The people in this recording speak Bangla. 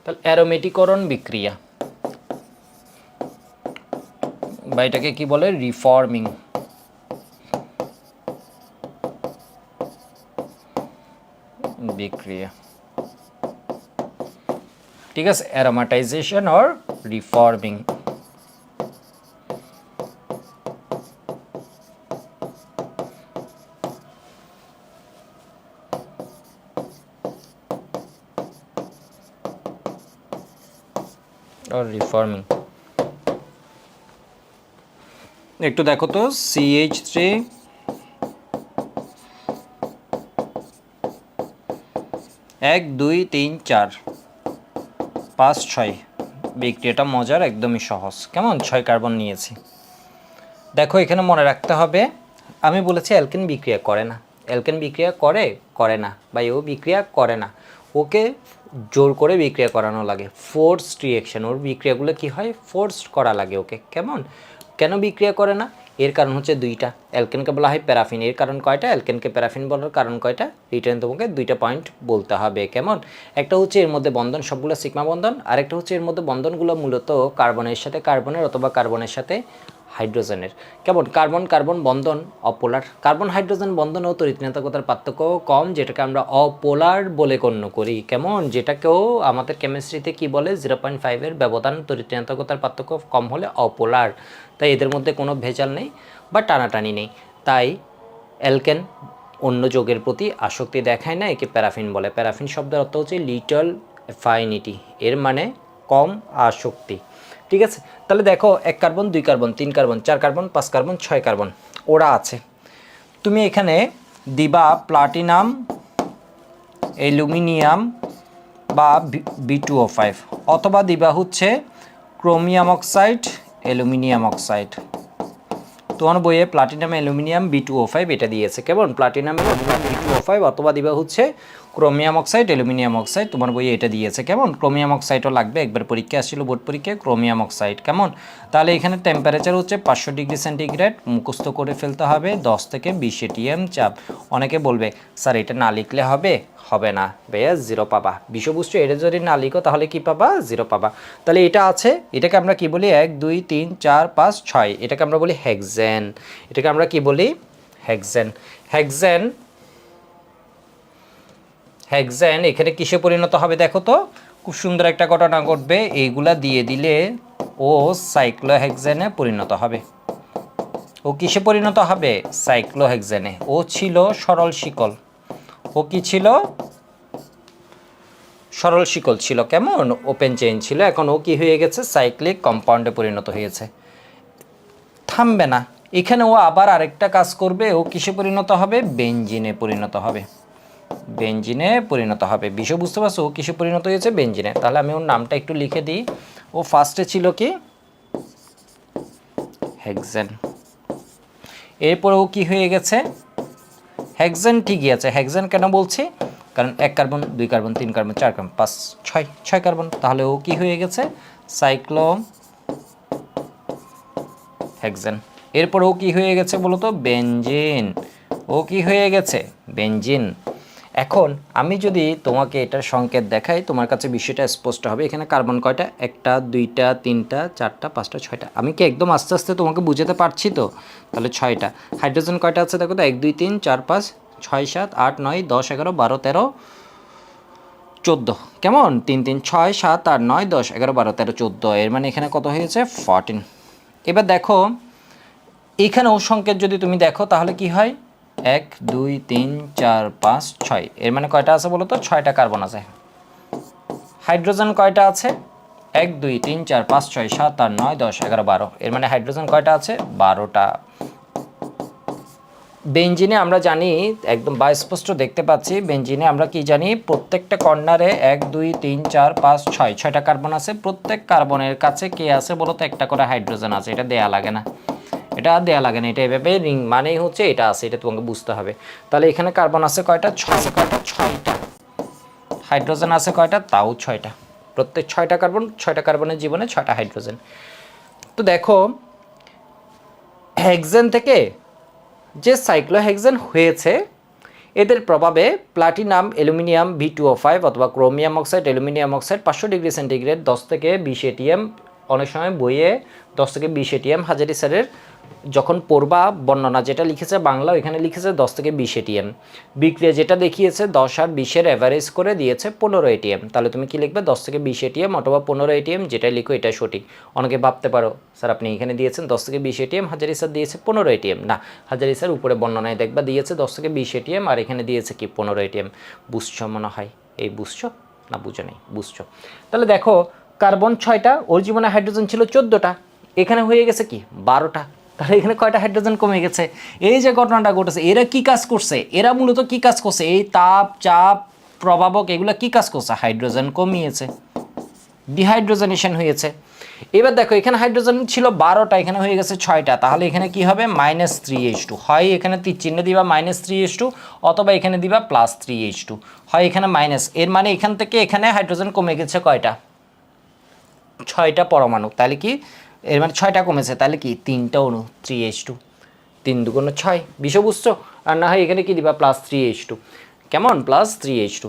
তাহলে অ্যারোমেটিকরণ বিক্রিয়া বা এটাকে কি বলে রিফর্মিং বিক্রিয়া, ঠিক আছে, অ্যারোমাটাইজেশন অর রিফর্মিং। or reforming একটু দেখো তো CH3 1 2 3 4 5 6 বিক্রিয়াটা মজার, একদমই সহজ। কেমন 6 কার্বন নিয়েছি। দেখো এখানে মনে রাখতে হবে আমি বলেছি অ্যালকেন বিক্রিয়া করে না, অ্যালকেন বিক্রিয়া করে না বা ও বিক্রিয়া করে না, ওকে জোর করে বিক্রিয়া করানো লাগে, ফোর্সড রিঅ্যাকশন। ওর বিক্রিয়াগুলো কি হয় ফোর্সড করা লাগে ওকে। কেমন কেন বিক্রিয়া করে না? এর কারণ হচ্ছে দুইটা। অ্যালকেনকে বলা হয় প্যারাফিন, এর কারণ কয়টা? অ্যালকেনকে প্যারাফিন বলার কারণ কয়টা? রিটার্ন তোমাকে দুইটা পয়েন্ট বলতে হবে। কেমন একটা হচ্ছে এর মধ্যে বন্ধন সবগুলো সিগমা বন্ধন, আরেকটা হচ্ছে এর মধ্যে বন্ধনগুলো মূলত কার্বনের সাথে কার্বনের অথবা কার্বনের সাথে হাইড্রোজেনের। কেমন কার্বন কার্বন বন্ধন অপোলার, কার্বন হাইড্রোজেন বন্ধন ও তড়িৎ-ঋণাত্মকতার পার্থক্য কম, যেটাকে আমরা অপোলার বলে গণ্য করি। কেমন যেটাকেও আমাদের কেমিস্ট্রিতে কি বলে 0.5 ব্যবধান তড়িৎ-ঋণাত্মকতার পার্থক্য কম হলে অপোলার। তাই এদের মধ্যে কোনো ভেজাল নেই বা টানাটানি নেই। তাই অ্যালকেন অন্য যৌগের প্রতি আসক্তি দেখায় না, একে প্যারাফিন বলে। প্যারাফিন শব্দের অর্থ হচ্ছে লিটল অ্যাফাইনিটি, এর মানে কম আসক্তি। ঠিক আছে, তাহলে দেখো 1 carbon 2 carbon 3 carbon 4 carbon 5 carbon 6 carbon ওরা আছে। তুমি এখানে দিবা প্লাটিনাম অ্যালুমিনিয়াম বা B2O5, অথবা দিবা হচ্ছে ক্রোমিয়াম অক্সাইড অ্যালুমিনিয়াম অক্সাইড। তোমার বইয়ে প্লাটিনাম অ্যালুমিনিয়াম B2O5 এটা দিয়েছে। কেমন প্লাটিনাম অ্যালুমিনিয়াম B2O5 অথবা দিবা হচ্ছে ক্রোমিয়াম অক্সাইড অ্যালুমিনিয়াম অক্সাইড, তোমার বইয়ে এটা দিয়েছে। কেমন ক্রোমিয়াম অক্সাইডও লাগবে, একবার পরীক্ষা আসছিল বোর্ড পরীক্ষায় ক্রোমিয়াম অক্সাইড। কেমন তাহলে এখানে টেম্পারেচার হচ্ছে 500 ডিগ্রি সেন্টিগ্রেড, মুখস্থ করে ফেলতে হবে 10 থেকে 20 ATM চাপ। অনেকে বলবে স্যার এটা না লিখলে হবে, হবে না ভাইয়া, 0 পাবা। বিষয়বস্তু এটা যদি না লিখো তাহলে কি পাবা? 0 পাবা। তাহলে এটা আছে, এটাকে আমরা কি বলি 1 2 3 4 5 6, এটাকে আমরা বলি হেক্সেন। এটাকে আমরা কি বলি? হেক্সেন। হেক্সেন হেক্সেন এখানে কিসে পরিণত হবে দেখো তো, খুব সুন্দর একটা ঘটনা ঘটবে। এইগুলা দিয়ে দিলে ও সাইক্লোহেক্সেনে পরিণত হবে। ও কিসে পরিণত হবে? সাইক্লোহেক্সেনে। ও ছিল সরল শিকল, ও কি ছিল? সরল শিকল ছিল। কেমন ওপেন চেইন ছিল, এখন ও কি হয়ে গেছে? সাইক্লিক কম্পাউন্ডে পরিণত হয়েছে। থামবে না, এখানে ও আবার আরেকটা কাজ করবে। ও কিসে পরিণত হবে? বেনজিনে পরিণত হবে। বেনজিনে পরিণত হবে। বিষয় বুঝতে পারছো? ও কিসে পরিণত হয়েছে? বেনজিনে। তাহলে আমি ওর নামটা একটু লিখে দিই। ও ফার্স্টে ছিল কি? হেক্সেন। এরপরে ও কি হয়ে গেছে? হেক্সেন ঠিকই আছে। হেক্সেন কেন বলছি? কারণ 1 carbon 2 carbon 3 carbon 4 carbon 5 6 carbon, তাহলে ও কি হয়ে গেছে? Cyclo hexane. এরপর ও কি হয়ে গেছে বলো তো? বেনজিন। ও কি হয়ে গেছে? বেনজিন। এখন আমি যদি তোমাকে এটার সংকেত দেখাই তোমার কাছে বিষয়টা স্পষ্ট হবে। এখানে কার্বন কয়টা? 1টা 2টা 3টা 4টা 5টা 6টা। আমি কি একদম আস্তে আস্তে তোমাকে বুঝাতে পারছি তো? তাহলে 6টা। হাইড্রোজেন কয়টা আছে দেখো তো? 1 2 3 4 5 6 7 8 9 10 11 12 13 14। কেমন 3 3 6 7 8 9 10 11 12 13 14, এর মানে এখানে কত হয়েছে? 14। এবার দেখো এখানে ও সংকেত যদি তুমি দেখো তাহলে কি হয়? 1 2 3 4 5 6, এর মানে কয়টা আছে বলো তো? 6টা কার্বন আছে। হাইড্রোজেন কয়টা আছে? 1 2 3 4 5 6 7 8 9 10 11 12, এর মানে হাইড্রোজেন কয়টা আছে? 12টা। বেনজিনে আমরা জানি একদম স্পষ্ট দেখতে পাচ্ছি, বেনজিনে আমরা কি জানি? প্রত্যেকটা কর্নারে 1 2 3 4 5 6 6টা কার্বন আছে। প্রত্যেক কার্বনের কাছে কে আছে বলো তো? একটা করে হাইড্রোজেন আছে। এটা দেয়া লাগে না, এটা দেয়া লাগে না, এটা এভাবে রিং মানেই হচ্ছে এটা আছে, এটা তোমাকে বুঝতে হবে। তাহলে এখানে কার্বন আছে কয়টা? 6। কয়টা? 6টা। হাইড্রোজেন আছে কয়টা? তাও 6টা। প্রত্যেক 6টা কার্বন, 6টা কার্বনের জীবনে 6টা হাইড্রোজেন। তো দেখো হেক্সেন থেকে যে সাইক্লোহেক্সেন হয়েছে, এদের প্রভাবে প্লাটিনাম অ্যালুমিনিয়াম V2O5 অথবা chromium oxide aluminium oxide 500 degree centigrade 10 থেকে 20 এটিএম, অনেক সময় বইয়ে 10 থেকে 20 এটিএম হাজারি স্যারের যখন পড়বা বর্ণনা যেটা লিখেছে বাংলা ওইখানে লিখেছে 10 থেকে 20 এটিএম, বিক্রিয়া যেটা দেখিয়েছে 10 আর 20-এর অ্যাভারেজ করে দিয়েছে 15 এটিএম। তাহলে তুমি কি লিখবে 10 থেকে 20 এটিএম অথবা 15 এটিএম, যেটাই লিখো এটাই সঠিক। অনেকে ভাবতে পারো স্যার আপনি এখানে দিয়েছেন 10 থেকে 20 এটিএম, হাজারি স্যার দিয়েছে 15 এটিএম। না, হাজারি স্যার উপরে বর্ণনায় দেখবা দিয়েছে 10 থেকে 20 এটিএম আর এখানে দিয়েছে কি 15 এটিএম। বুঝছো মনে হয়? এই বুঝছো না বুঝো নেই? বুঝছো। তাহলে দেখো কার্বন 6টা, ওর জীবনে হাইড্রোজেন ছিল 14টা, এখানে হয়ে গেছে কি 12টা। তাহলে এখানে কয়টা হাইড্রোজেন কমে গেছে? এই যে ঘটনাটা ঘটেছে, এরা কি কাজ করছে? এরা মূলত কি কাজ করছে? এই তাপ, চাপ, প্রভাবক এগুলো কি কাজ করছে? হাইড্রোজেন কমিয়েছে, ডিহাইড্রোজেনেশন হয়েছে। এবার দেখো এখানে হাইড্রোজেন ছিল 12টা, এখানে হয়ে গেছে 6টা, তাহলে এখানে কি হবে -3H2। হয় এখানে তীর চিহ্ন দিবা -3H2 অথবা এখানে দিবা +3H2, হয় এখানে মাইনাস, এর মানে এখান থেকে এখানে হাইড্রোজেন কমে গেছে কয়টা? 6টা পরমাণু। তাহলে কি এর মানে 6টা কমেছে, তাহলে কি 3টা অণু 3H2, 3 দুগুণ 6। বিষয় বুঝছো? আর না হয় এখানে কি দিবা +3H2, কেমন? +3H2।